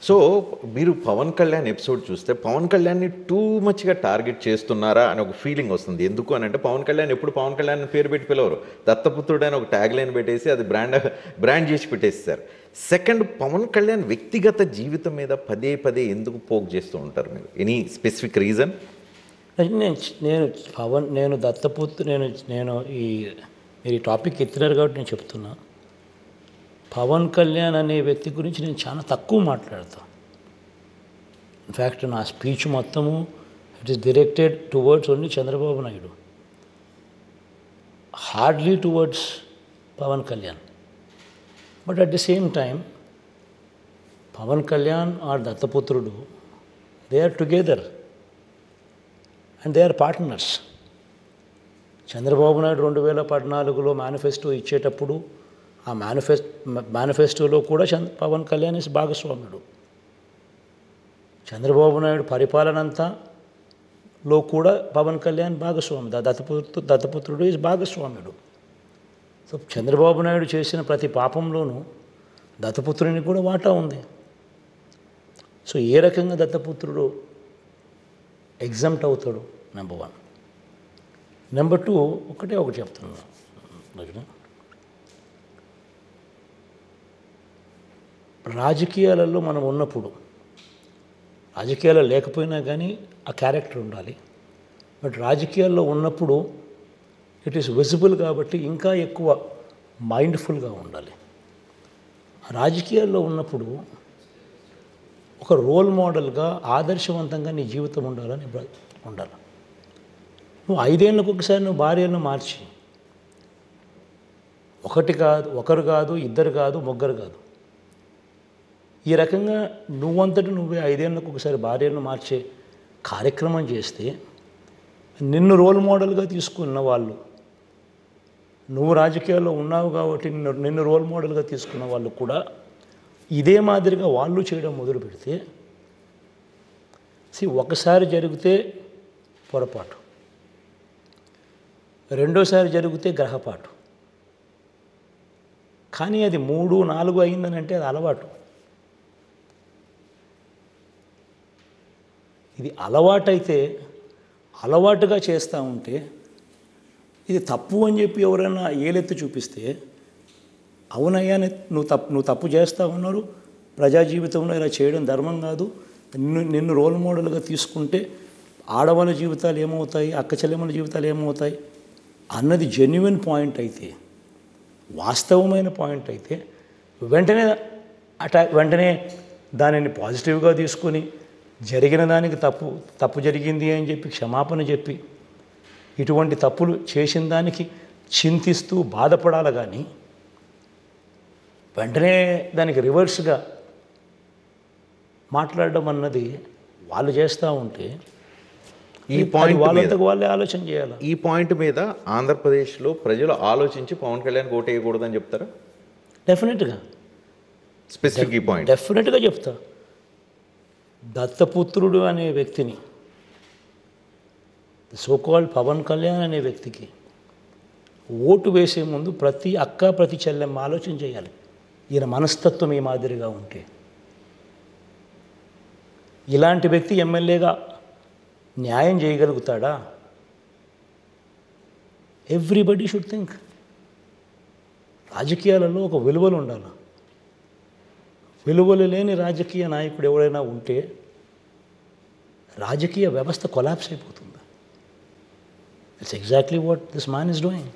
So మీరు Pawan Kalyan episode చూస్తే పవన్ కళ్యాణ్ని టూ మచ్గా టార్గెట్ చేస్తున్నారా అని ఒక ఫీలింగ్ వస్తుంది. ఎందుకు అని అంటే పవన్ కళ్యాణ్ ఎప్పుడు పవన్ కళ్యాణ్ పేరు పెట్టి పిలవరు. దత్తపుత్రుడు అని ఒక ట్యాగ్ లైన్ పెట్టేసి అది బ్రాండ్ చేసి పెట్టేస్తారు. సెకండ్, పవన్ కళ్యాణ్ వ్యక్తిగత జీవితం మీద పదే పదే ఎందుకు పోక్ చేస్తూ ఉంటారు మీరు? Any specific reason? నేను దత్తపుత్రు నేను మీరు ఈ టాపిక్ ఎత్తినారు కాబట్టి నేను చెప్తున్నా. పవన్ కళ్యాణ్ అనే వ్యక్తి గురించి నేను చాలా తక్కువ మాట్లాడతాను. ఇన్ఫ్యాక్ట్ నా స్పీచ్ మొత్తము it is directed towards only Chandrababu Naidu, hardly towards Pavan Kalyan. But at the same time Pavan Kalyan are దత్తపుత్రుడు, they are together and they are partners. Chandrababu Naidu 2014లో మేనిఫెస్టో ఇచ్చేటప్పుడు ఆ మేనిఫెస్టోలో కూడా పవన్ కళ్యాణ్ ఇస్ భాగస్వామ్యుడు. చంద్రబాబు నాయుడు పరిపాలనంతాలో కూడా పవన్ కళ్యాణ్ భాగస్వామి, దత్తపుత్రుడు ఇస్ భాగస్వామ్యుడు. సో చంద్రబాబు నాయుడు చేసిన ప్రతి పాపంలోనూ దత్తపుత్రుని కూడా వాటా ఉంది. సో ఏ రకంగా దత్తపుత్రుడు ఎగ్జామ్ట్ అవుతాడు? నెంబర్ 1. నెంబర్ 2, ఒకటి చెప్తున్నాను. రాజకీయాలలో మనం ఉన్నప్పుడు, రాజకీయాలు లేకపోయినా కానీ ఆ క్యారెక్టర్ ఉండాలి. బట్ రాజకీయాల్లో ఉన్నప్పుడు ఇట్ ఈస్ విజిబుల్ కాబట్టి ఇంకా ఎక్కువ మైండ్ఫుల్గా ఉండాలి. రాజకీయాల్లో ఉన్నప్పుడు ఒక రోల్ మోడల్గా ఆదర్శవంతంగా నీ జీవితం ఉండాలి. నువ్వు 5 ఏళ్ళకు ఒకసారి నువ్వు భార్యను మార్చి, ఒకరు కాదు, ఇద్దరు కాదు, ముగ్గురు కాదు, ఈ రకంగా నువ్వంతటి నువ్వే 5 ఏళ్ళకు ఒకసారి భార్యను మార్చే కార్యక్రమం చేస్తే నిన్ను రోల్ మోడల్గా తీసుకున్న వాళ్ళు, నువ్వు రాజకీయాల్లో ఉన్నావు కాబట్టి నిన్ను రోల్ మోడల్గా తీసుకున్న వాళ్ళు కూడా ఇదే మాదిరిగా వాళ్ళు చేయడం మొదలు పెడితే, ఒకసారి జరిగితే పొరపాటు, రెండోసారి జరిగితే గ్రహపాటు, కానీ అది 3, 4 అయిందని అంటే అది అలవాటు. ఇది అలవాటైతే అలవాటుగా చేస్తూ ఉంటే ఇది తప్పు అని చెప్పి ఎవరైనా ఏలెత్తి చూపిస్తే, అవునయ్యా నువ్వు తప్పు చేస్తూ ఉన్నారు, ప్రజా జీవితంలో ఇలా చేయడం ధర్మం కాదు, నిన్ను రోల్ మోడల్గా తీసుకుంటే ఆడవాళ్ళ జీవితాలు ఏమవుతాయి, అక్క చెల్లెమ్మల జీవితాలు ఏమవుతాయి అన్నది జెన్యున్ పాయింట్ అయితే, వాస్తవమైన పాయింట్ అయితే వెంటనే దానిని పాజిటివ్గా తీసుకొని జరిగిన దానికి తప్పు జరిగింది అని చెప్పి క్షమాపణ చెప్పి ఇటువంటి తప్పులు చేసిన దానికి చింతిస్తూ బాధపడాలి. కానీ వెంటనే దానికి రివర్స్గా మాట్లాడడం అన్నది వాళ్ళు చేస్తూ ఉంటే ఈ పాయింట్ వాళ్ళంతకు వాళ్ళే ఆలోచన చేయాలి. ఈ పాయింట్ మీద ఆంధ్రప్రదేశ్లో ప్రజలు ఆలోచించి పవన్ కళ్యాణ్ ఓటు వేయకూడదని చెప్తారా? డెఫినెట్గా స్పెసిఫిక్ ఈ పాయింట్ డెఫినెట్గా చెప్తా. దత్తపుత్రుడు అనే వ్యక్తిని, సోకాల్డ్ పవన్ కళ్యాణ్ అనే వ్యక్తికి ఓటు వేసే ముందు ప్రతి అక్క ప్రతి చెల్లెమ్మ ఆలోచన చేయాలి. ఈయన మనస్తత్వం ఈ మాదిరిగా ఉంటే ఇలాంటి వ్యక్తి ఎమ్మెల్యేగా న్యాయం చేయగలుగుతాడా? Everybody should think. రాజకీయాలలో ఒక విలువలు ఉండాలి. విలువలు లేని రాజకీయ నాయకుడు ఎవరైనా ఉంటే రాజకీయ వ్యవస్థ కొలాప్స్ అయిపోతుంది. It's exactly what this man is doing.